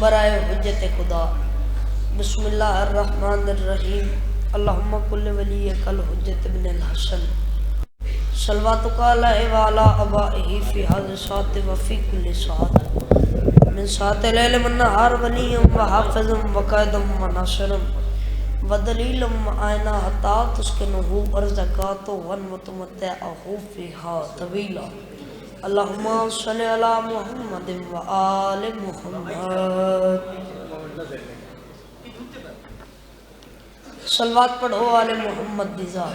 बराए हुज्जत खुदा। बिस्मिल्लाहिर्रहमानिर्रहीम। अल्लाहुम्मा कुल्लि वलियकल हुज्जत इब्नुल हसन सल्वातुका अलैहि व अला अबाइही फी हाज़िहि साअत व फी कुल्लि साअत मिन साअतिल लैल वन नहार वलिय्यम व हाफ़िज़म व क़ाइदम व नासिरम व दलीलम व आइना हत्ता तुस्किनुहु अर्ज़क़ातु व मुतमत्तिअहु फ़ीहा तवीला। अल्लाहुम्मा सल्लि अला मुहम्मदिन व आलि मुहम्मद। सलवात पढ़ो आले मुहम्मद दिजा।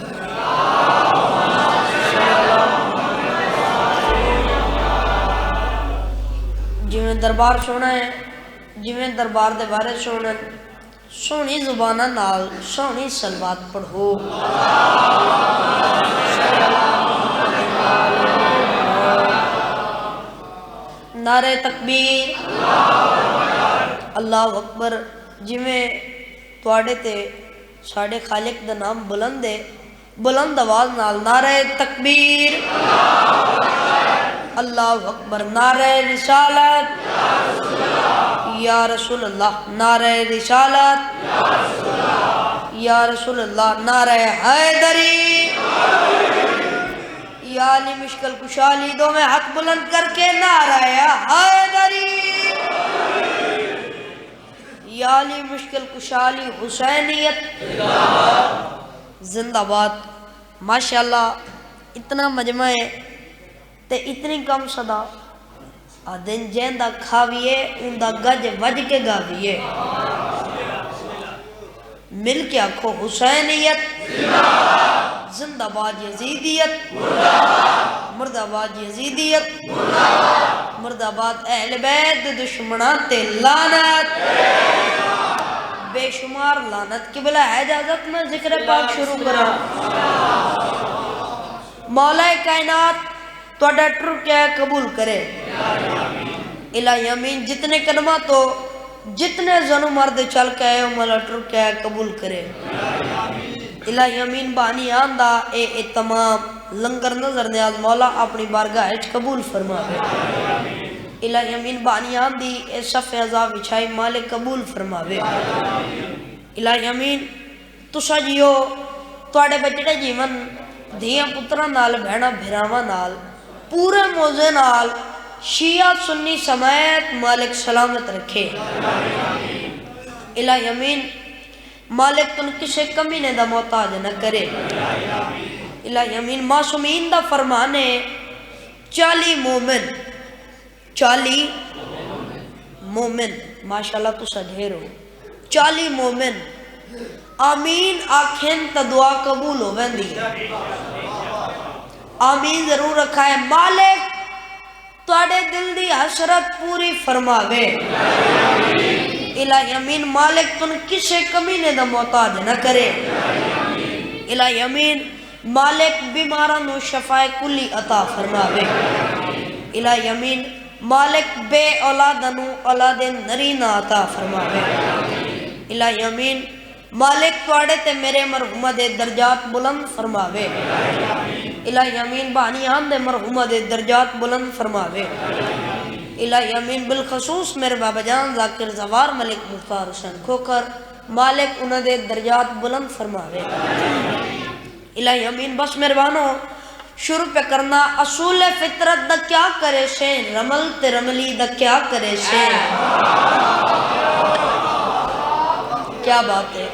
जिवें दरबार सोना है, जिवें दरबार दे बारे सोना सोहनी जुबाना नाल सोहनी सलवात पढ़ो। नारे तकबीर, अल्लाह अकबर। जिवें तुहाडे ते साढ़े खालिक दा नाम बुलंद है, बुलंद आवाज नाल नारे तकबीर, अल्लाह अकबर। नारे रिसालत या रसूल अल्लाह, नारे रिसालत या रसूल अल्लाह, नारे हैदरी या अली मुश्किल कुशाली। दो में हाथ बुलंद करके नारा हैदरी या अली मुश्किल कुशाली हुसैनियत जिंदाबाद। माशाल्लाह इतना मजमा है ते इतनी कम सदा दिन जेंदा खाविए उनदा गज वज के गाविए। मिल के आखो हुसैनियत जिंदाबाद, यजीदियत मुर्दाबाद, यजीदियत मुर्दाबाद। अहले बैत दुश्मना ते लानत, बेशुमार लानत। किबला है इजाजत में जिक्र पाक शुरू करा। मौला कायनात तुहाडा टुर क्या कबूल करे। इलाही अमीन। जितने कदमा तो जितने जनु मर्द चल के आए मौला टुर क्या कबूल करे। इलाही अमीन। बानी आंदा ए तमाम लंगर नजर न्याज मौला अपनी बारगाह कबूल फरमावे। इलाही अमीन। बानी आंदी ए सफ़े अज़ाब विछाई मालिक कबूल फरमावे। इलाही अमीन। तुसा जियो तुहाडे बचड़े जीवन धिया पुत्रा नाल भैणा भिरावां नाल पूरे मौजे नाल शिया सुन्नी समेत मालिक सलामत रखे। इलाही अमीन। मालिक तुन किसे कमीने दा मोहताज न करे। इलाही अमीन। मासूमीन दा फरमान है 40 मोमिन, 40 मोमिन। माशाल्लाह तुसा ढेर हो। 40 मोमिन आमीन आखें तो दुआ कबूल हो वेंदी। आमीन जरूर रखा है। मालिक तुहाडे दिल दी हसरत पूरी फरमावे। इलाही अमीन। मालिक तुन किसे कमीने दा मोहताज न करे। इलाही अमीन। मालिक बीमारां नू शफाए कुली अता फरमावे। इलाही अमीन। मालिक बे औलादा नू औलादे नरीना अता फरमावे। इलाही अमीन। मालिक तुहाडे ते मेरे मरहुमा दे दर्जात बुलंद फरमावे। इलाही अमीन। बानियान दे मरहुमा दे दर्जात बुलंद फरमावे। इलाही अमीन। बिलखसूस मेरे बाबा जान जाकिर जवार मलिक मुख्तार हुसैन खोकर मालिक उन्हां दे दर्जात बुलंद फरमावे। इलाही अमीन। बस मेहरबानो शुरू पे करना। असूल फितरत दा क्या करे से, रमल ते रमली दा क्या करे से। क्या बात है।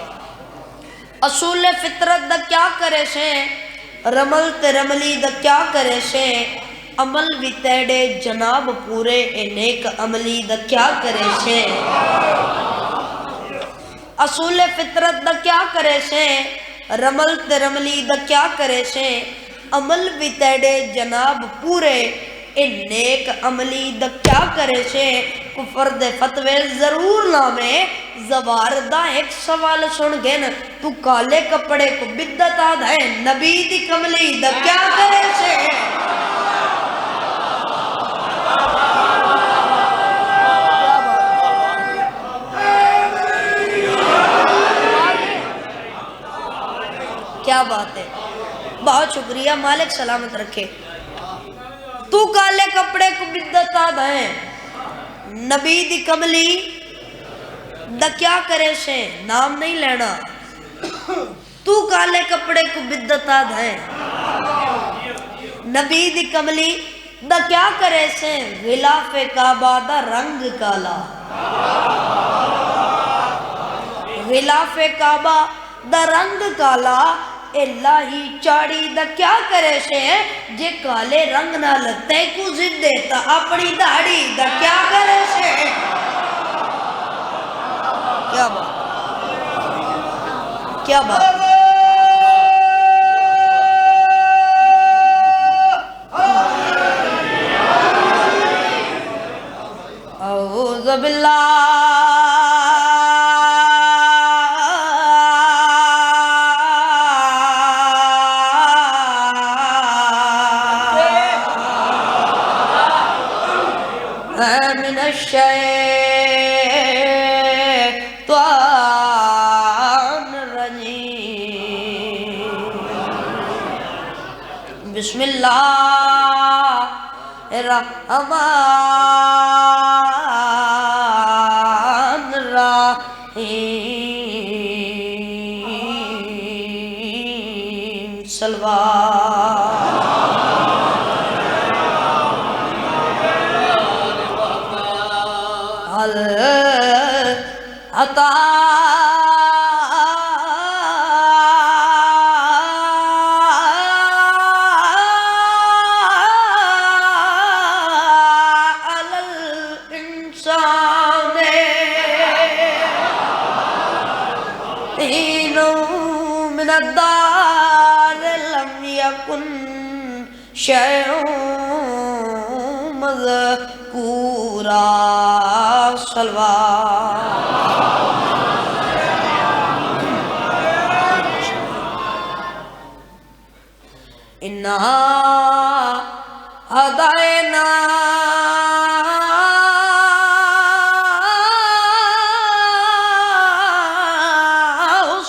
असूल फितरत दा क्या करे से, रमल ते रमली दा क्या करे से। अमल भी तेड़े जनाब पूरे ए नेक अमली दा क्या करे से। असूल फितरत दा क्या करे से, रमल ते रमली दा क्या करे से। अमल भी तेड़े जनाब पूरे ए नेक अमली दा क्या करे से। कुफर दे फतवे जरूर नामे जवार दा एक सवाल सुन गए न। तू काले कपड़े को बिद्दत आद है, नबी दी कमली दा क्या करे से। क्या बात है। बहुत शुक्रिया, मालिक सलामत रखे। तू काले कपड़े को बिद्दत आद है, नबी दी कमली द क्या करे से नाम नहीं लेना तू काले कपड़े को बिद्दता है नबी दी कमली द क्या करे से गिलाफे काबा दा रंग काला गिलाफे काबा दा रंग काला इलाही चाड़ी द क्या करे से जे काले रंग ना लगते को जिद देता अपनी दाढ़ी द क्या करे से क्या बात क्या बात औज़ु बिल्लाह मिनश शैतानिर रजीम बिस्मिल्लाहिर रहमानिर रहीम सलवा अता अलल इंसान तीनों मिनद्दार लम यकुन शैउम मज़कूरा सलवा इन्ना हदायना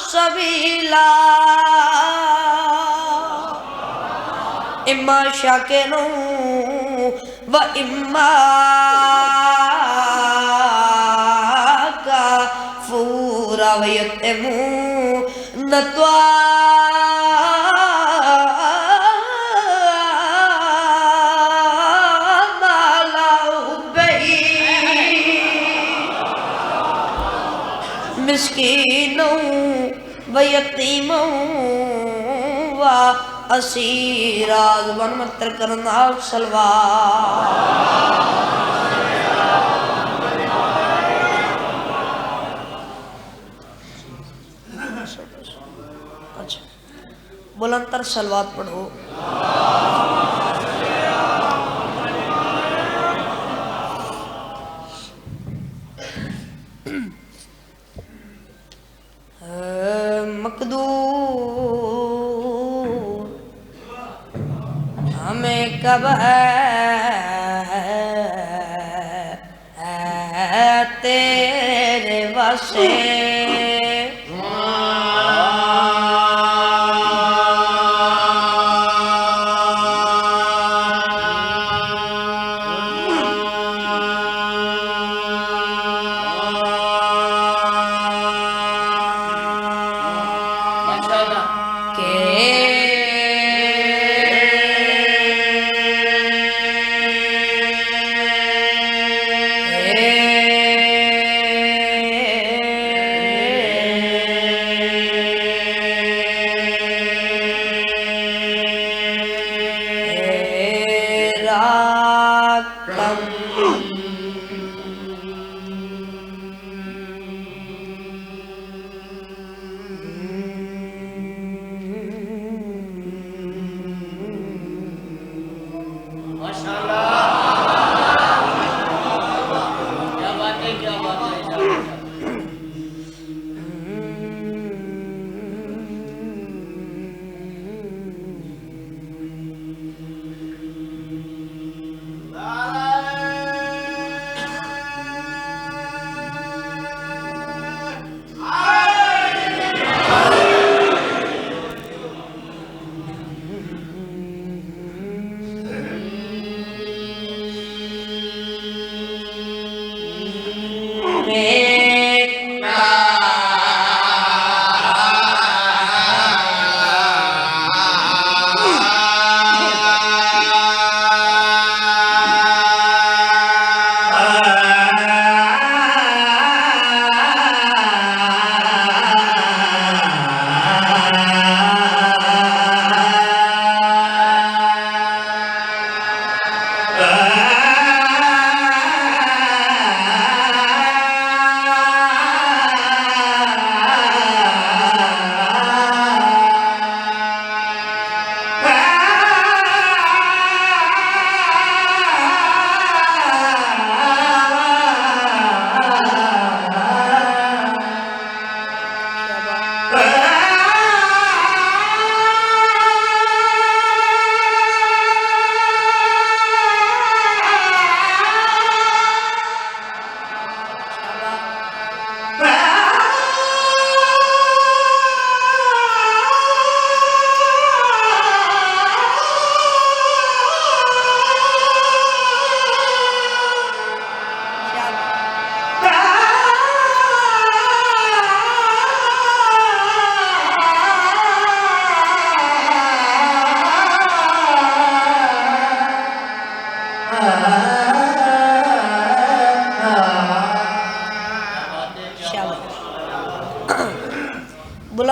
सबीला इम्मा शाकिरुन व इम्मा काफूरा व यतमू नत्वा मिस्कीनों व यतीमों व असीरा ज़ुबान मत्तर करना सलवा अच्छा बुलंदतर सलवात पढ़ो मकदूर हमें कब है तेरे वसे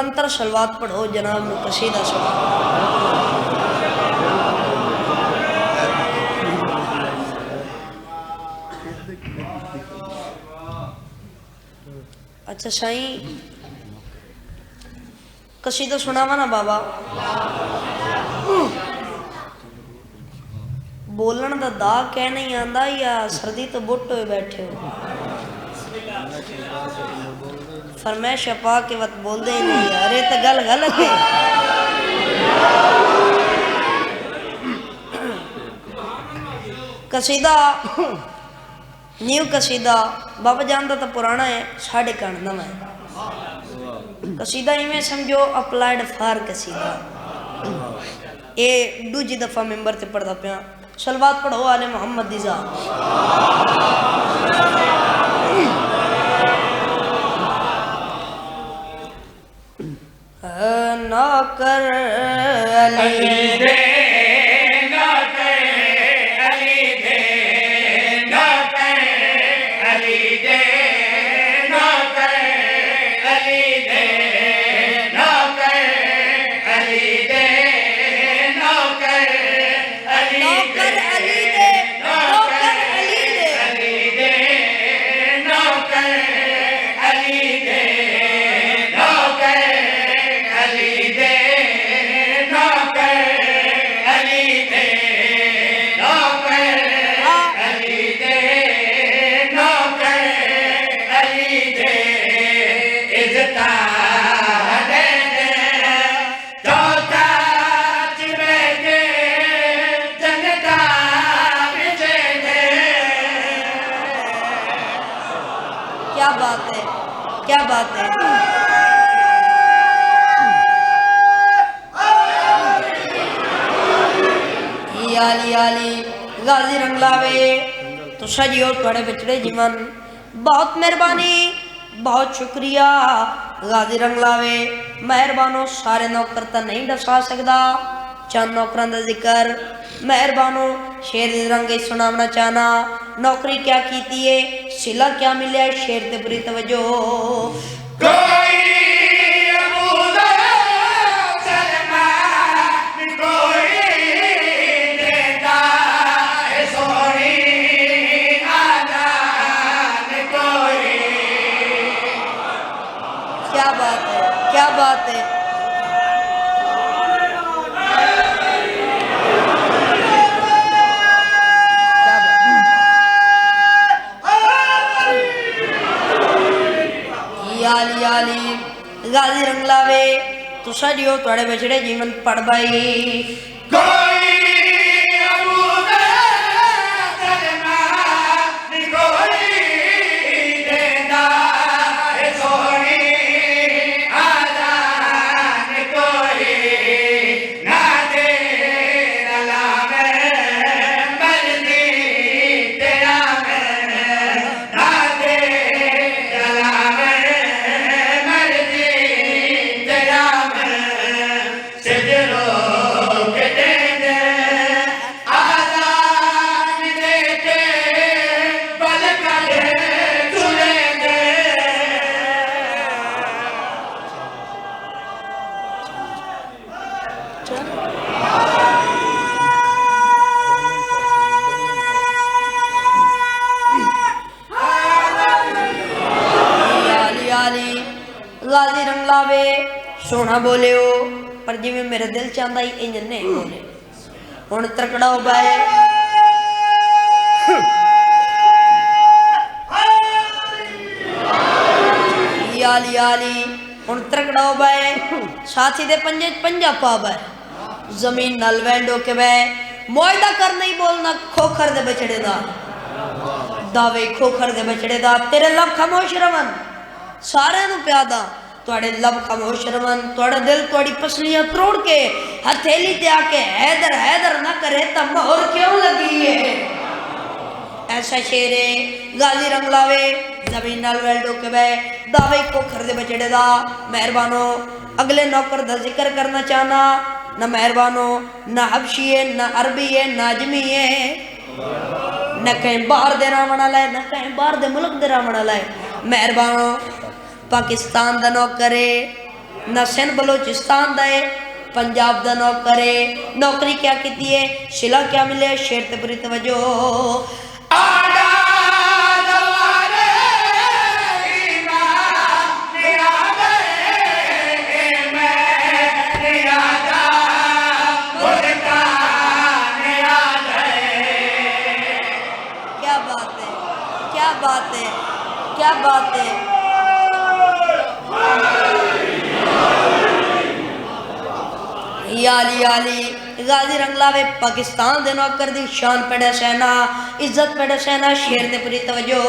बुलंदतर सलवात पढ़ो जनाब नु कसीदा सुना। अच्छा साईं कसीदा सुनावा ना बाबा। बोलन दा दाग कह नहीं आंदा या सर्दी तो बुट होए बैठे हो। फरमाइश पा के वत बोल दे नहीं यार, ये तो गल गलत है। कसीदा न्यू कसीदा बाबा जान दा तो पुराना है, साढ़े कण नवा है। कसीदा इवें समझो अप्लाइड फार कसीदा। ये दूजी दफा मेंबर ते पढ़दा पिया। सलवात पढ़ो आले मोहम्मद दिजा। नौकर अली दे नौकर अली दे नौकर अली दे नौकर अली दे नौकर अली दे नौकर अली नौकर अली दे नौकर अली दे अली दे नौकर अली दे नौकर अली दे नौकर अली दे नौकर अली दे नौकर अली दे इज़्ज़ता दे चौथा चिवे दे जनता विचे दे। क्या बात है, क्या बात है। आली आली गाजी रंग लावे तो सजियो थोड़े बिछड़े जीवन। बहुत मेहरबानी बहुत शुक्रिया गाजी रंग लावे। मेहरबानो सारे नौकर तो नहीं दसा सकता, चंद नौकरां दा जिक्र मेहरबानो शेर दे रंगे सुनावना चाहना। नौकरी क्या कीती है, सिला क्या मिले, शेर ते पूरी तवज्जो। क्या बात है, क्या बात है। आली आली गाजी रंग लावे तो सजियो थोड़े बिछड़े जीवन पढ़ भाई। गाजी रंग लावे सोना बोले हो पर जिमें मेरा दिल चाहता ही इंज नहीं बोले। हुण तकड़ा हो पाए आली आली हुण तकड़ा हो पाए साथी दे पंजे पंजा पा पाए जमीन नल वैंडो के वे मोयदा कर नहीं बोलना खोखर दे बचड़े दा दावे खोखर दे बचड़े दा तेरे लब खामोश रवन सारे नु प्यादा तुहाडे लब खामोश रवन तुहाडा दिल तुहाडी पसलियां तोड़ के हथेली ते आके हैदर हैदर ना करे ता मोहर क्यों लगी है। ऐसा शेर है गाजी रंग लावे जमीन नाल वेल्डो के वे दावे खोखर दे बचड़े दा। मेहरबानो अगले नौकर दा जिक्र करना चाहना ना मेहरबानो ना हबशी है ना अरबी है ना अजमी है न कहीं बाहर दे रावण वाला है न कहीं बाहर दे मुल्क दे रावण वाला है। मेहरबानो पाकिस्तान दा नौकर है ना सिंध बलोचिस्तान दा है, पंजाब दा नौकर है। नौकरी क्या की है, शिला क्या मिले, शेर ते पूरी तवज्जो। क्या बात है, क्या बात है, क्या बात है। याली याली गाजी रंगलावे पाकिस्तान दे नौकर दी शान पेड़ा सेना, इज्जत पेड़ा सेना, शेर ते पूरी तवज्जो।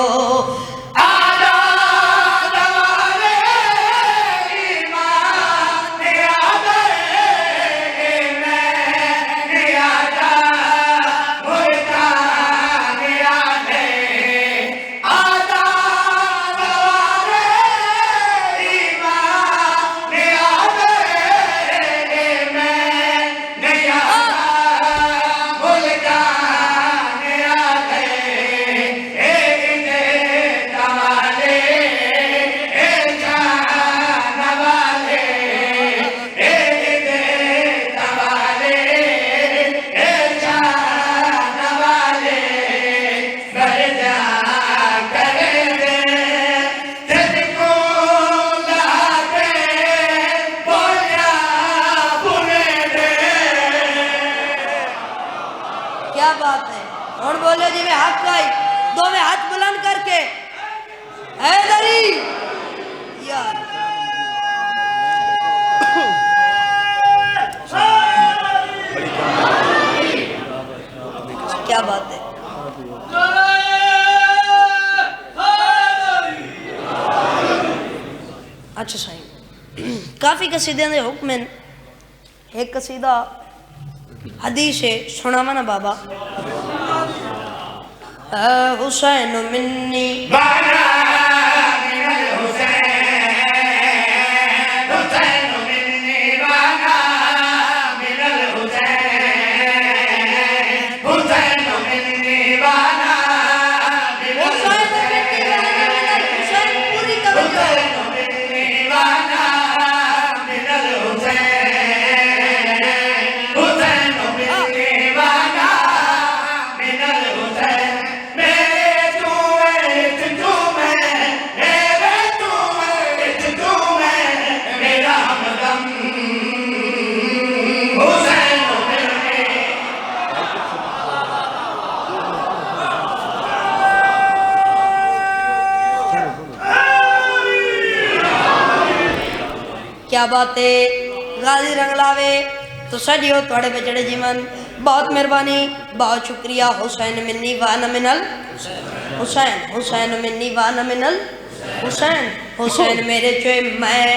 क्या बात है। और बोले जी में हाथ खाई, दो में हाथ बुलंद करके हैदरी यार। क्या बात है। अच्छा साईं, काफी कसीदे दे हुक्म हैं। एक कसीदा हदीस है, सुनावा ना बाबा। हुसैन मिन्नी क्या बात है। गाजी रंगलावे तो सजियो थोड़े बेचड़े जीवन, बहुत मेहरबानी, बहुत शुक्रिया। हुसैन मिन्नी वाना मिनल हुसैन, हुसैन मिन्नी वाना मिनल हुसैन, हुसैन मेरे चोए मैं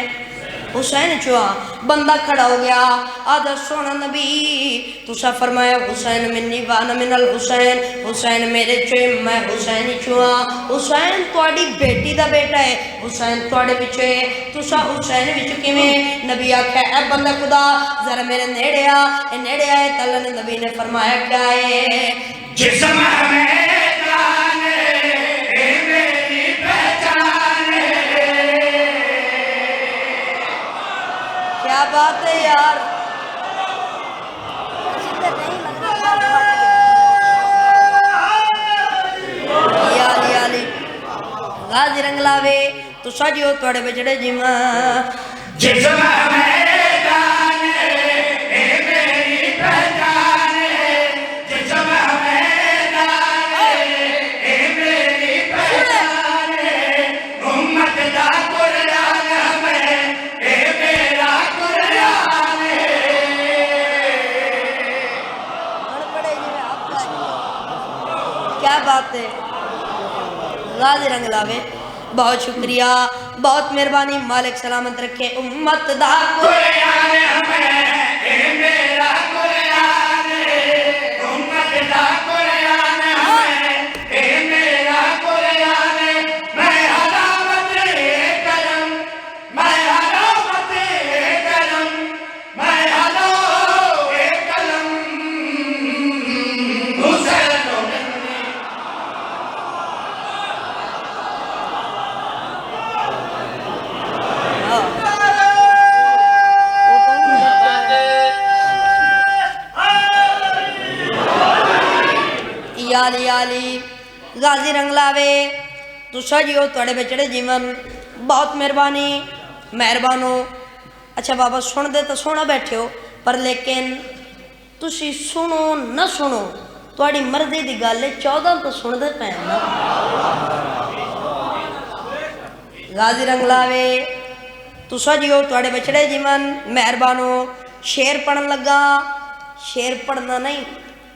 हुसैन चुआ। बंदा खड़ा हो गया, आधा सोना नबी तुसा फरमाया हुसैन मिन्नी वाना मिनल हुसैन, हुसैन मेरे चोए मैं हुसैन चुआ। हुसैन तुहाडी बेटी दा बेटा है, हुसैन तुहाडे पिछे तुसा हुसैन विच किवें। नबी आख्या ए बंदा खुदा जरा मेरे नेड़े आ। ए नेड़े आए तल्ला नबी ने फरमाया क्या है, जिस्म में क्या बात है यार। याली याली गाजी रंगलावे तो सजियो थोड़े बेचड़े जिमा, जिस्म में क्या बात है। गाजी रंग लावे बहुत शुक्रिया, बहुत मेहरबानी। मालिक सलामत रखे उम्मत दा कुरान हमें मेरा कुरान, उम्मत दा कुरान हमें मेरा कुरान। मैं हलावत करम, मैं हलावत करम, मैं हलो कलम हुसैन। याली याली गाजी रंग लावे तुसा जियो थोड़े बिछड़े जीवन बहुत मेहरबानी मेहरबानो। अच्छा बाबा सुन दे तो सोना बैठे हो पर लेकिन तुसी सुनो न सुनो थोड़ी मर्जी की गल है 14 तो सुनते पे ना। गाजी रंग लावे तुसा जियो थोड़े बिछड़े जीवन मेहरबानो। शेर पढ़न लगा शेर पढ़ना नहीं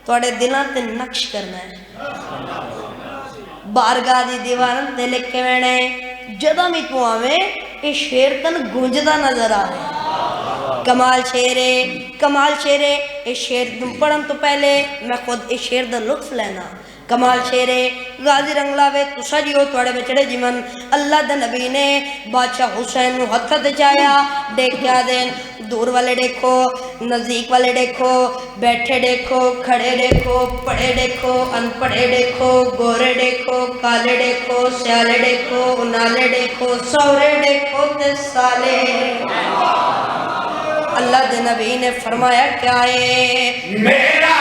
थोड़े दिलों ते नक्श करना है बारगाह दी दीवार ते लिख के मैंने जदा भी तू आवे ये शेर तन गूंजदा नजर आवे। कमाल शेरे ये शेर पढ़न तो पहले मैं खुद इस शेर का लुत्फ लेना। कमाल शेरे गाजी रंग लावे तुसा जियो थोड़े बिछड़े जीवन अल्लाह दे नबी ने बादशाह हुसैन नू हथ ते चाया देखा देन दूर वाले देखो नजदीक वाले देखो बैठे देखो खड़े देखो पढ़े देखो अनपढ़े देखो गोरे देखो काले देखो स्याले देखो उनाले देखो सौरे देखो ते साले। अल्लाह दे नबी ने फरमाया क्या है मेरा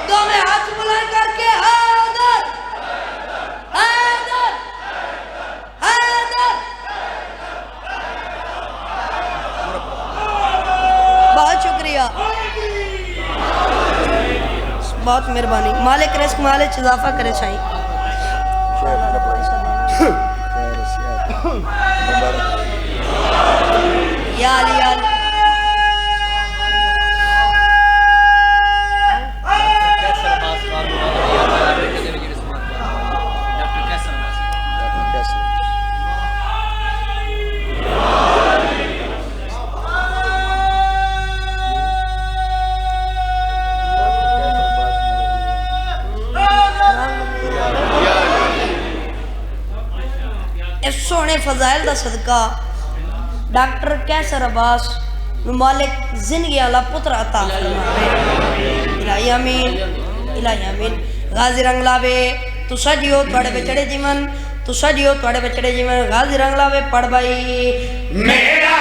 तो मैं हाथ बुलंद करके हैदर हैदर हैदर बहुत शुक्रिया बहुत मेहरबानी मालिक रिस्क मालिक इजाफा करे साईं। यार यार सोने फजाइल का सदका डॉक्टर कैसर अब्बास मालिक जिंदगी वाला पुत्र अता फरमावे। इलाही आमीन इलाही आमीन। गाजी रंग लावे तुसा जियो थोड़े बिछड़े जीवन तुसा जियो थोड़े बिछड़े जीवन गाजी रंग लावे पढ़ भाई मेरा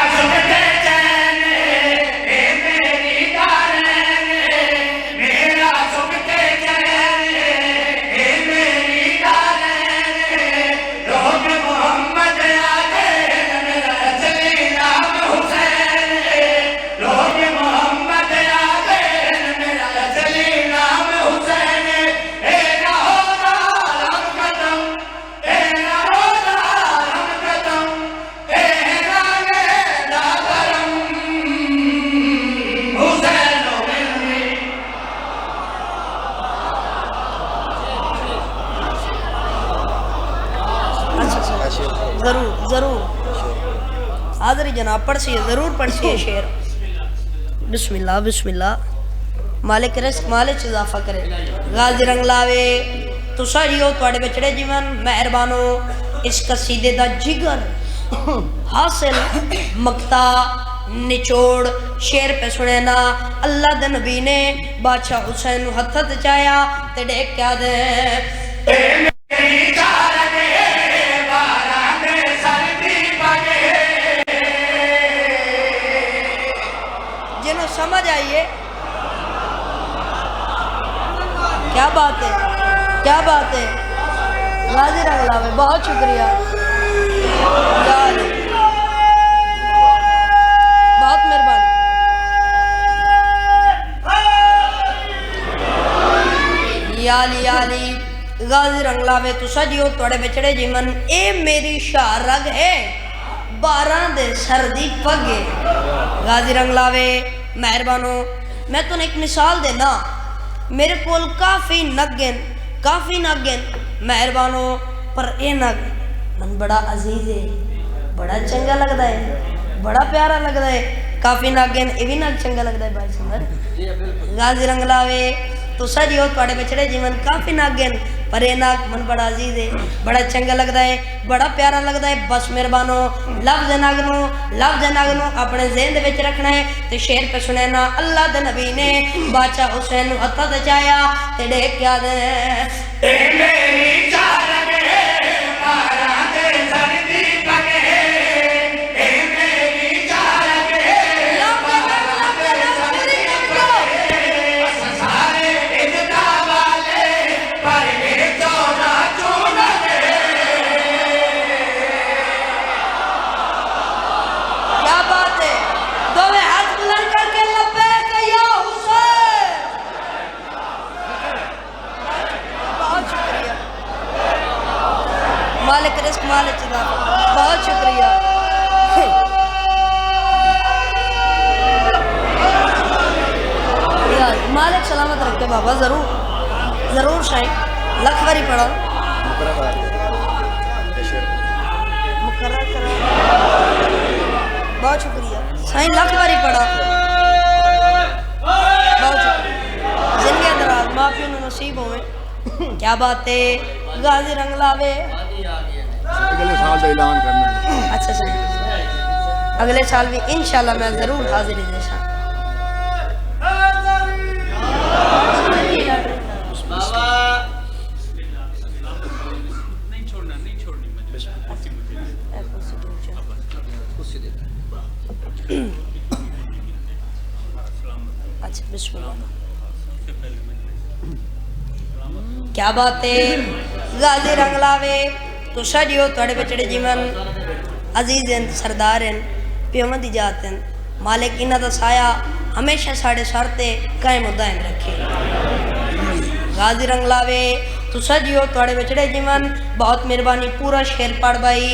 जरूर जरूर हाजरी जनाब पढ़िए जरूर पढ़िए शेर। बिस्मिल्लाह बिस्मिल्लाह मालिक रिस्क मालिक इजाफा करे। गाजी रंग लावे तुसा जियो थोड़े बिछड़े जीवन मेहरबानो। इस कसीदे दा जिगर हासिल मक्ता निचोड़ शेर पे सुने ना अल्लाह दे नबी ने बादशाह हुसैन हथ ते चाया ते देख क्या दे समझ आइए क्या बात है क्या बात है। गाजी रंग लावे बहुत शुक्रिया बहुत मेहरबानी। याली याली गाजी रंग लावे तुसा जियो थोड़े बिछड़े जीवन ए मेरी शाह रग है 12 दे सर्दी पगे। गाजी रंग लावे मेहरबानो मैं तुम्हें एक मिसाल देना मेरे को काफ़ी नगन मेहरबानो पर ये नग मन बड़ा अजीज है बड़ा चंगा लगता है बड़ा प्यारा लगता है काफ़ी नगन ये भी नग चंगा लगता है भाई समझ। गाजी रंग लावे तुसा जियो थोड़े बिछड़े जीवन काफ़ी नगन पर ये नाक मन बड़ा अजीज है, बड़ा चंगा लगता है, बड़ा प्यारा लगता है। बस मेहरबानो लफ्ज नागनो अपने ज़हन विच रखना है। तो शेर पे सुने ना, अल्लाह दे नबी ने बादशाह हुसैन नूं हत्था ते चाया ते देख क्या दे मालिक रिस्क मालिक चला। बहुत शुक्रिया। मालिक सलामत रखे बाबा। जरूर जरूर शाही लख बारी पढ़ो। बहुत शुक्रिया शाही लख बारी पढ़ो। बहुत शुक्रिया। जिंदगी दराज माफी नसीब होवे। क्या बात है। गाजी रंग लावे अगले साल का ऐलान करना है। अच्छा सर अगले साल भी इंशाल्लाह मैं जरूर हाजिर जैसा। अच्छा बिस्मिल्लाह। क्या बात है। गाजी रंग लावे तुसा जियो थोड़े बचड़े जीवन अजीज हैं सरदार हैं प्योमन दी जात हैं। मालिक इन्हां दा साया हमेशा साढ़े सर ते कायम दायम रखे। गाजी रंग लावे तुसा जियो थोड़े बचड़े जीवन। बहुत मेहरबानी। पूरा शेर पढ़ भाई।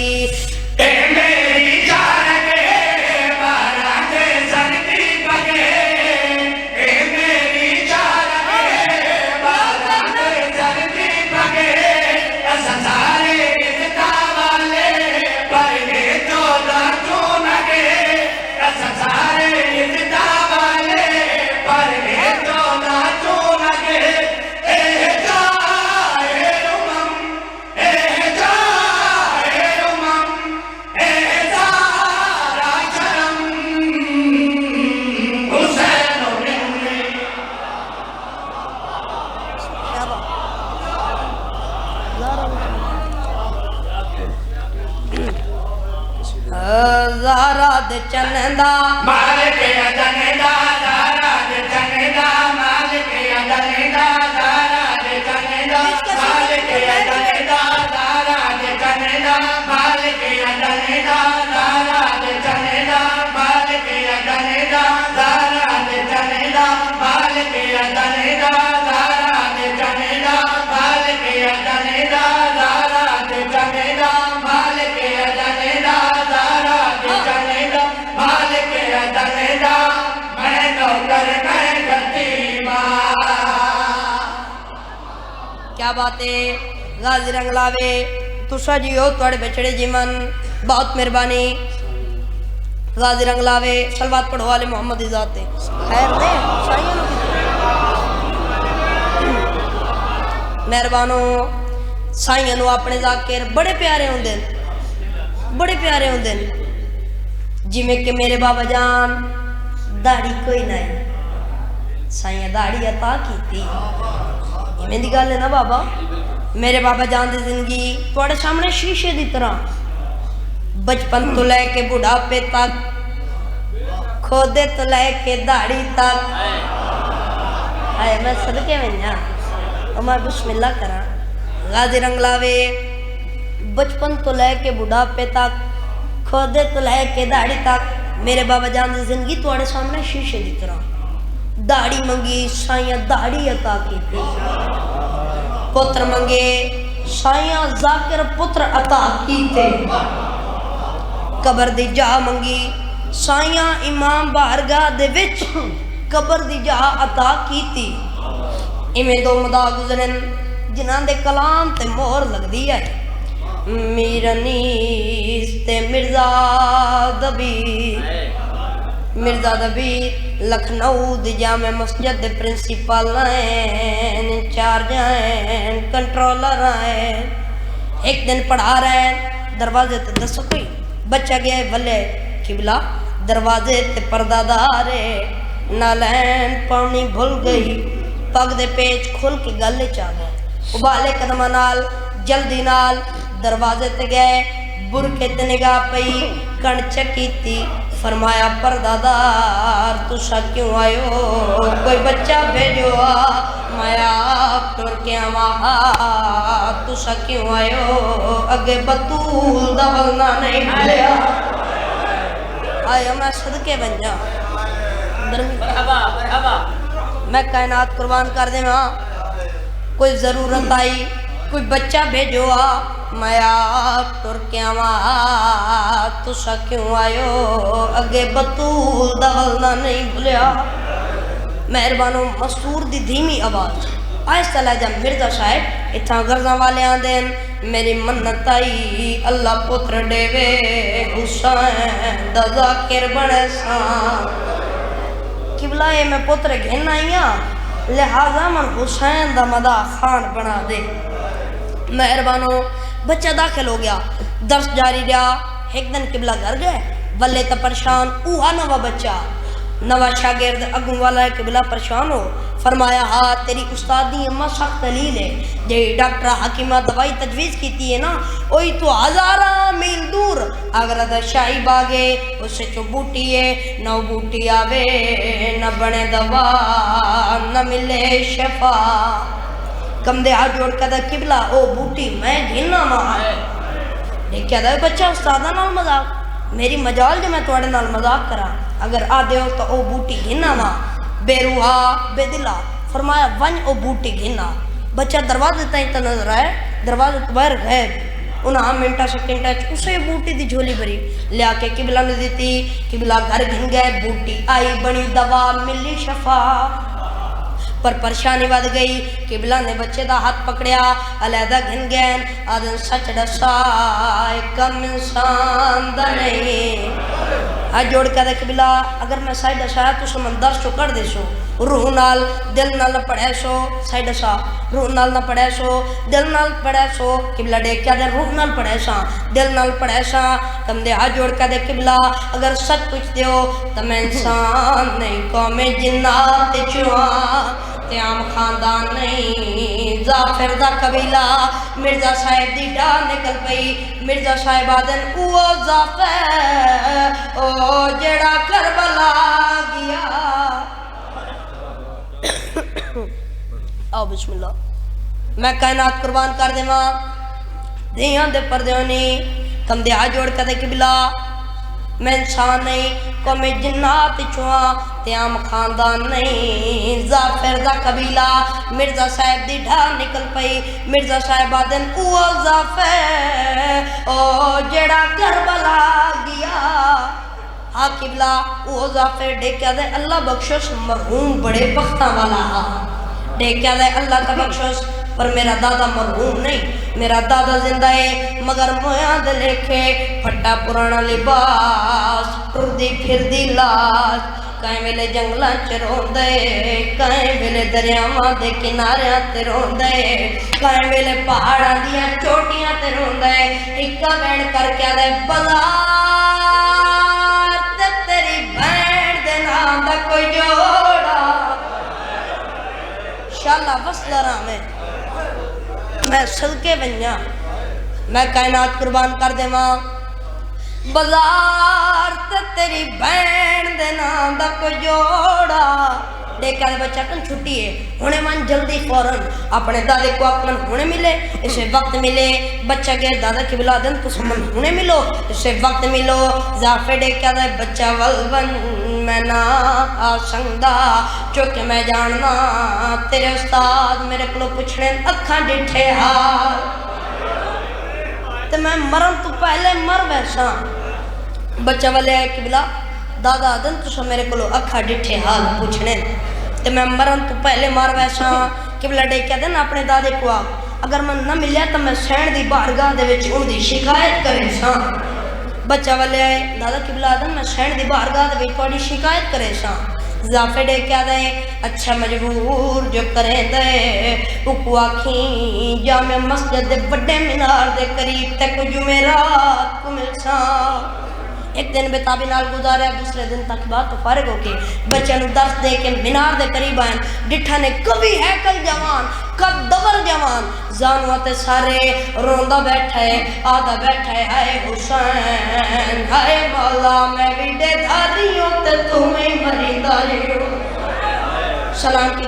ज़ारा दे चनदा मालिक अदनदा ज़ारा दे चनदा मालिक अदनदा ज़ारा दे चनदा मालिक अदनदा ज़ारा दे चनदा मालिक अदनदा ज़ारा दे चनदा मालिक अदनदा ज़ारा दे चनदा मालिक अदनदा ज़ारा दे चनदा मालिक अदनदा ज़ारा दे चनदा मालिक अदनदा क्या बात है। गाजी रंग लावे तुसा जियो थोड़े बछड़े जीवन। बहुत मेहरबानी। गाजी रंग लावे सलवात पढ़ो वाले मोहम्मद इजाते खैर दे मेहरबानो। साइयां नू अपने जाकिर बड़े प्यारे होंदे बड़े प्यारे होंदे जिमें कि मेरे बाबा जान दाढ़ी कोई नहीं साइया दाढ़ी अता की इवें दी गल है ना बाबा। मेरे बाबा जान दी जिंदगी थोड़े सामने शीशे की तरह बचपन तो लैके बुढ़ापे तक खोदे तो लैके दाढ़ी तक। हाय मैं सदके में मैं बिस्मिल्लाह करा। गाजी रंग लावे बचपन तो लैके बुढ़ापे तक खोदे तो लैके दाढ़ी तक। मेरे बाबा जान की जिंदगी थोड़े सामने शीशे की तरह। दाढ़ी मंगी साइया दाढ़ी अता की। पुत्र मंगे साइया जाकिर पुत्र अता कीते। कबर दी जा मंगी साइया इमाम बारगाह दे विच कबर दी जा अता कीती। इवें दो मदा गुजरन जिन्हां दे कलाम ते मोहर लगदी है। मीर अनीस ते मिर्जा दबी मिर्जा दबीर लखनऊ दी जामे मस्जिद दे प्रिंसिपल हैं, इंचार्ज हैं, कंट्रोलर हैं। एक दिन पढ़ा रहे हैं, दरवाजे ते दसो कोई बच्चा गया भले किबला दरवाजे ते पर्दादार नालैन पानी भूल गई पग दे पेच खुल के गले च आ गए उबाले कदम नाल जल्दी नाल दरवाजे ते गए बुरके ते निगाह पई कण चकीती फरमाया पर्दादार तुसा क्यों आयो कोई बच्चा भेजो माया तुर के आवा तुसा क्यों आयो अगे बतूल दवलना नहीं मिलया आया मैं सदके बन जा मैं कायनात कुर्बान कर देवा कोई जरूरत आई कोई बच्चा भेजो माया तुर के आवा तुसा क्यों आयो अगे बतूल दवलना नहीं भुलिया मेहरबानो मस्तूर दी धीमी आवाज आहिस्ता लै जा मिर्जा साहब इत्थां गर्जा वाले आंदे मेरी मन्नत आई अल्लाह पुत्र देवे हुसैन दा जाकिर बने सा किबला ये मैं पुत्र घेन आई हां लिहाजा मन हुसैन दा मदा खान बना दे मेहरबानो बच्चा दाखिल हो गया दर्स जारी रहा एक दिन किबला घर गए बल्ले तो परेशान ऊहा नवा बच्चा नवा शागिर्द अगू वाला किबला परेशान हो फरमाया हाँ तेरी उस्तादी अम्मा सख्त दलील है जे डॉक्टर हकीमा दवाई तजवीज़ की है ना वही तो हज़ारा मील दूर अगर शाही बागे उससे चो बूटी है न बूटी आवे न बने दवा न मिले शफा कम दे हाथ जोड़ कर किबला ओ बूटी मैं घिना मां देखा था बच्चा उस्तादा नाल मजाक मेरी मजाल जो मैं थोड़े नाल मजाक करा अगर आ दे तो ओ बूटी घिना मां बेरूहा बेदिला फरमाया वन ओ बूटी घिना बच्चा दरवाजे ताई तो नजर आए दरवाजे तो बाहर गए उन्हें मिनटा सेकंडा उसे बूटी दी झोली भरी लिया के किबला ने दी किबला घर घिन गए बूटी आई बनी दवा मिली शफा पर परेशानी बढ़ गई किबला ने बच्चे का हाथ पकड़िया अलहदा घिन गए आदन सच दसा कम इंसान दा नहीं हाथ जोड़ कर किबला अगर मैं साइड दसा तो मन दस चो कर दे सो रूह नाल दिल नाल पढ़े सो साइड दसा रूह नाल ना पढ़े सो दिल नाल पढ़े सो किबला देख क्या दे रूह नाल पढ़े सा दिल नाल पढ़े सा कम दे हाथ जोड़ कर किबला अगर सच पूछते हो तो मैं इंसान नहीं कौमे जिन्नात चुआ आम खानदान नहीं जाफिर दा कबीला मिर्जा साहिब दी डाल निकल पई मिर्जा साहिब आदन ओ जाफिर ओ जेड़ा करबला गया आओ बिस्मिल्लाह मैं कायनात कुर्बान कर देवा धियां दे परदेनी कम दे हाथ जोड़ कर किबला मैं इंसान नहीं कौमे जिन्नात चुआ ते आम खानदान नहीं जाफिर दा कबीला मिर्जा साहिब दी ढाल निकल पई मिर्जा साहिब आदन ओ जाफिर ओ जेड़ा करबला गया हा किबला ओ जाफिर देखा दे अल्लाह बख्शोश मरहूम बड़े बख्ता वाला हा देखा दे अल्लाह का बख्शोश पर मेरा दादा मरहूम नहीं मेरा दादा जिंदा है मगर मोया दे लेखे फटा पुराना लिबास टुरदी फिरदी लाश कई वेले जंगलों च रोंदे कई वेले दरियावां दे किनारियां ते रोंदे कई वेले पहाड़ां दियां चोटियां ते रोंदे इक्का बैठ करके आदे बाजार ते तेरी भैन दे नाम दा कोई जोड़ा शाला वसलरा में मैं सदके बन्या मैं कायनात कुर्बान कर देवा बाजार ते तेरी बहन दे नाम दा कोई जोड़ा देखा बच्चा कन छुट्टी है हुणे मन जल्दी फौरन अपने दादे को अपन हुणे मिले इसे वक्त मिले बच्चा गया दादा की बुला दिन तुम मन हुणे मिलो इसे वक्त मिलो जाफे देखा दे बच्चा वलवन मैं ना आसंदा चुके मैं जानना तेरे उस्ताद मेरे को पूछने अखा डिठे हाल तो मैं मरन तो पहले मर वैसा बच्चा वाले है कि बिला दादा दिन तुम मेरे को अखा डिठे हाल पूछने तो मैं मरन तो पहले मर वैसा कि बिला डे क्या दिन अपने दादे को अगर मैं न मिले तो मैं सैन की बारगाह उनकी शिकायत करे सा बच्चा वाले आए दादा किबला आदम मैं शहर दी बारगाह दे थोड़ी शिकायत करे सा जाफे दे क्या दे अच्छा मजबूर जो करे दे उकु आखी जामे मस्जिद दे बड़े मीनार दे करीब तक जुमेरात को मिलसा एक दिन बेताबी नाल गुजारा दूसरे दिन तक बात तो फारिग होके बच्चे नु दर्श दे के मीनार दे करीब आए डिठा ने कभी है कल जवान कब दबर जवान जानवते सारे रोंदा बैठा है आधा बैठा है हाय हुसैन हाय मौला मैं भी दे धारियों ते तुम्हें मरीदारियों सलाम की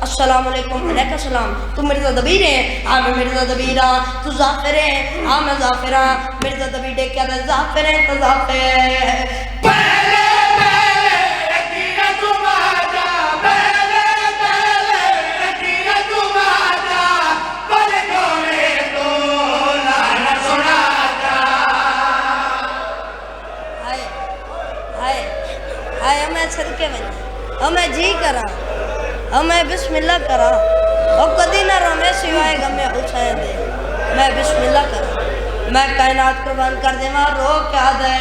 अस्सलाम वालेकुम अलैकुम सलाम तू मिर्जा दबीर है हाँ मैं मिर्जा दबीर हाँ तू जाफिर है हाँ मैं जाफिर हाँ मिर्जा दबीर दे क्या था जाफिर है तो जाफिर सदके में मैं जी करा मैं बिस्मिल्लाह करा और कदी ना रमे सिवाय गमे हुसैन दे मैं बिस्मिल्लाह करा मैं कायनात कुर्बान कर देवा रो क्या दे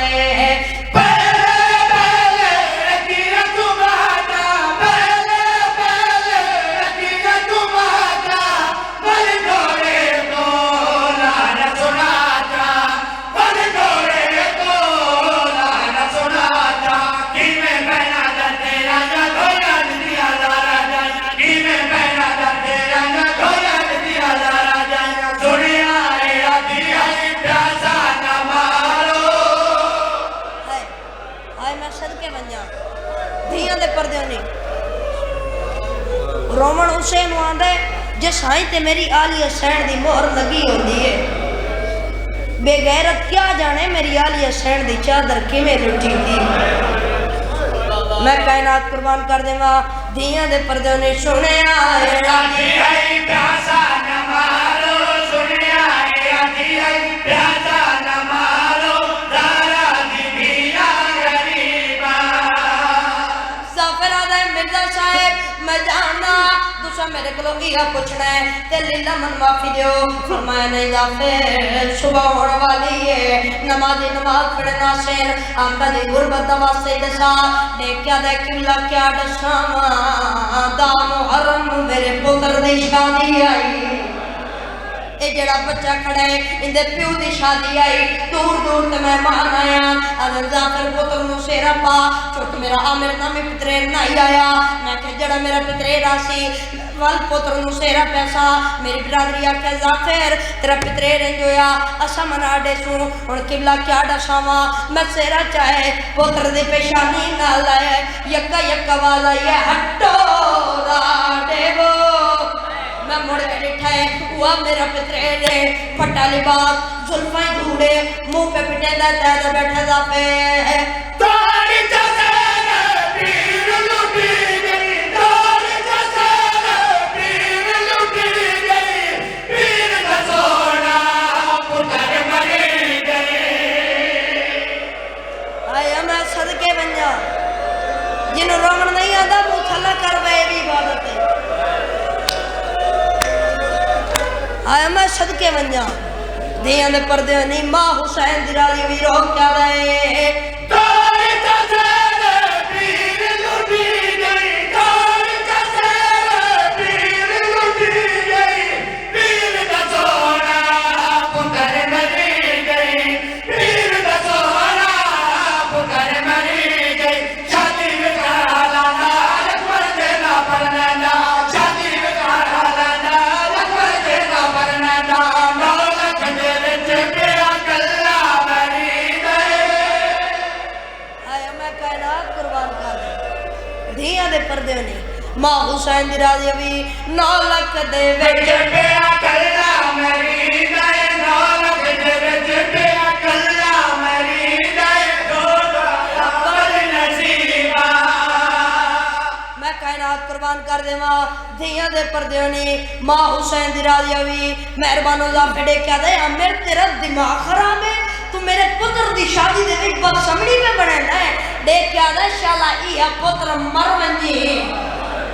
रोमन हुसैन आंदा जे साईं ते मेरी आलिया सैन दी मोहर लगी होंदी है बेगैरत क्या जाने मेरी आलिया सैन दी चादर किवें लुटी थी मैं कायनात कुर्बान कर देवा दियां दे पर्दे ने सुनिया है राजी है प्यासा न मारो सुनिया है राजी है प्यासा न मारो दारा दी बिया गरीबा जाफर आदा मिर्जा साहब मैं जाना दूसरा मेरे को इहा पूछना है ते लीला मन माफी दियो फरमाया नहीं जाफिर सुबह होने वाली है नमाजी नमाज पढ़ना सेन आका दी गुरबत वास्ते दसा देखया दे किबला क्या दसा दा मुहर्रम मेरे पुत्र दी शादी आई ए जड़ा बच्चा खड़ा है इंदे प्यो दी शादी आई दूर दूर ते मेहमान आया अदन जाफर पुत्र नु सेरा पा चुक मेरा आमिर नामी पितरे नहीं आया मैं के जड़ा मेरा पितरे रासी वाल पुत्र नु सेरा पैसा मेरी बिरादरी आखे जाफर तेरा पितरे रंजोया असा मना दे सु हुन किबला क्या दसावा मैं सेरा चाहे पुत्र दी पेशानी ना लाए यक्का यक्का वाला ये हटो रा देवो मैं मुड़ के बैठा है हुआ मेरा पितरे रे फटा लिबास जुल्फां धूड़े मुंह पे पिटेदा तेरा बैठा जाफे तारी जसेना पीर लुटी गई तारी जसेना पीर लुटी गई पीर का सोना पुत्र मरी गई आया मैं सदके बन जा जिन्हों रोमन नहीं आता मुंह थला कर वे भी इबादत है आया मैं सदके बन जा दियां दे पर्दे नहीं मां हुसैन दी राजी भी रो क्या रहे तारी जसेना पीर लुटी गई तारी जसेना पीर लुटी गई पीर का सोना पुत्र मरी गई पीर का सोना पुत्र मरी गई शादी में करा लाना लखवर देना परना शादी में करा लाना लखवर देना परना पर्दे ने मां हुसैन दी राजी भी 9 लाख दे विच पिया कल्ला मरी गए 9 लाख दे विच पिया कल्ला मरी गए बल नसीबा मैं कायनात कुर्बान कर देवा दियां दे पर्दे ने मां हुसैन दी राजी भी मेहरबानो जा फड़े क्या दे मेरे तेरा दिमाग खराब है तू मेरे पुत्र दी शादी दे विच बदसमणी पे बनेना है देख क्या दे शाला इहा पुत्र मर वंजी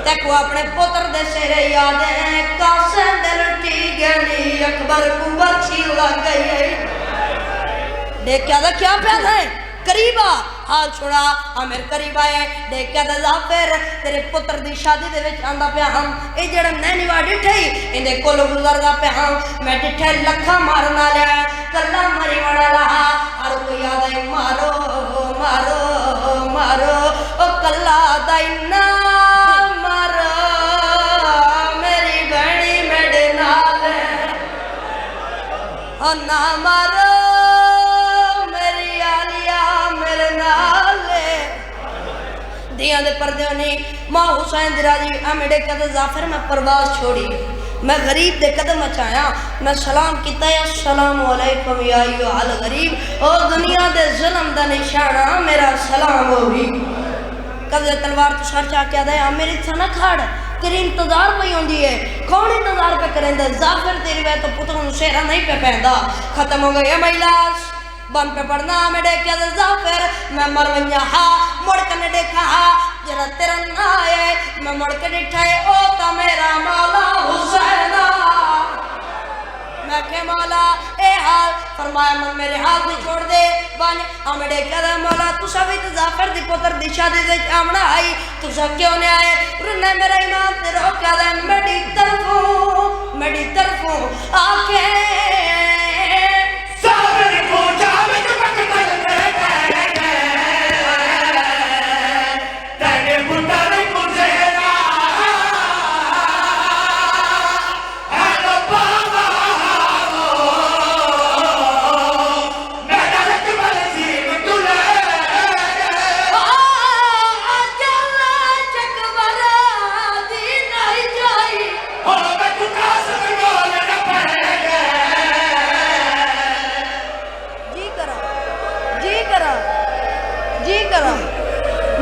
ते को अपने पुत्र दे सिरे याद है कासे दिल टी गई अकबर को बरछी लग गई देख क्या था क्या प्यार है करीबा हाल छोड़ा मेरे करीब आए देख क्या जाफर तेरे पुत्र दी शादी दे विच आंदा पिया हम ए जेड़ा नैनी वा डिठे इंदे कोल गुजरदा पिया हम मैं डिठे लखा मारन वाला कल्ला मरी वाला रहा और कोई याद है मारो मारो मारो ओ कल्ला दाइना मारो मेरी बहनी मेरे नाल ओ ना मारो दिया दे पर्दे ने मां हुसैन दिराजी मेरे कद जाफर मैं परवाज छोड़ी मैं गरीब दे कदम अचाया मैं सलाम किता अस्सलाम वालेकुम या अल गरीब ओ दुनिया दे जुल्म दा निशाना मेरा सलाम होगी कब्जे तलवार तो सर चा क्या दे मेरी थना खाड़ तेरी इंतजार पई होंदी है कौन इंतजार पे करेंदा जाफर तेरी वे तो पुत्र नु शेरा नहीं पे पैंदा खत्म हो गया महिलास बन पे पड़ना मेरे क्या जाफर मैं मर गया हा मुड़ के देखा हा जरा तेरा ना आए मैं मुड़ के देखा है ओ ता मेरा मौला हुसैन मैं के मौला ए हाल फरमाया मन मेरे हाथ भी छोड़ दे बन मेरे क्या मौला तू सब तो जाफर दी पुत्र दी शादी दे आमना आई तू सब क्यों नहीं आए रुन्ने मेरा इमाम तेरा क्या मेरी तरफों आके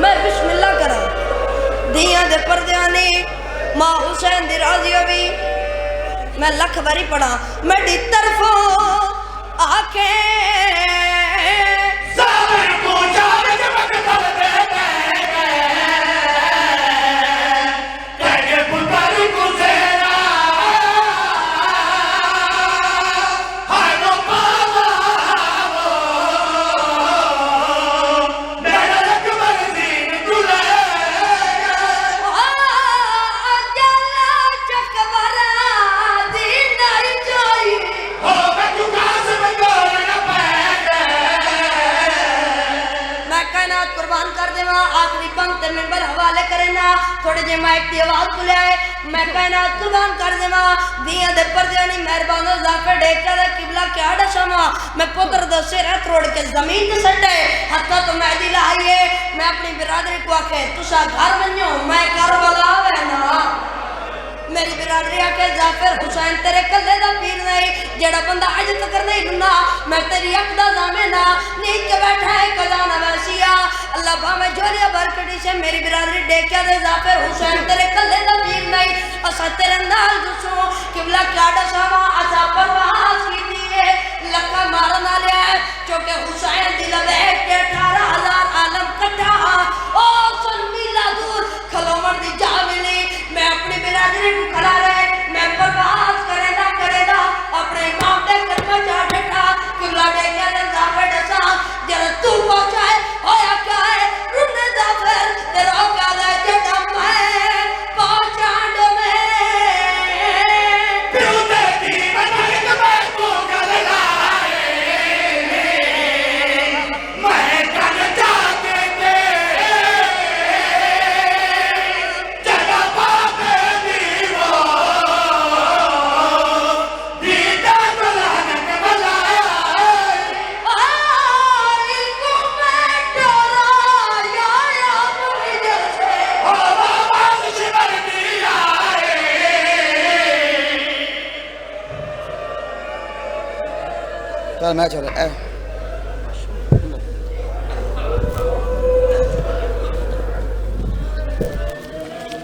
मैं बिस्मिल्लाह करा दिया दे पर्दे ने मां हुसैन दी राजी अभी मैं लख बारी पढ़ा मेरी तरफों आके थोड़े जे माइक की आवाज खुलाए मैं कहना कुर्बान कर देवा दिया दे पर्दे नी मेहरबान जाफर देखा दे किबला क्या दसमा मैं पुत्र दा सिर तोड़ के जमीन ते सटे हत्ता तो मैं दी लाइए मैं अपनी बिरादरी को आखे तुसा घर मन्यो मैं करबला वे ना मेरी बिरादरी आके जाफर हुसैन तेरे कल्ले दा पीर नहीं जेड़ा बंदा अज तक नहीं गुना मैं तेरी अख दा जामेना नीच के बैठा है खजाना वैसिया अल्लाह भावे जोरिया बरकती से मेरी बिरादरी देखा दे जाफर हुसैन तेरे कल्ले दा पीर नहीं असा तेरे नाल दुसो किबला क्या दसावा असा परवास कीती है लखा मारन वाले क्योंकि हुसैन दी लबैक के 18000 आलम कट्ठा ओ सुन मीला दूर खलोमर दी जा मिली मैं अपनी बिरादरी को खड़ा रहे मैं परवास करेगा अपने इमाम दे कदम जा बैठा किबला देखा दे जाफर दसा जरा तू पहुंचाए होया क्या है रुने जाफर तेरा क्या है जटा मैं पहुंचाने में क्यों देखी मैं को गल लाए मैं कल जाके के जगा पावे दीवो दीदा बलान के बलाए आई को मैं डरा या मुझे से ओ बाबा शिवर दिया चल मैं चल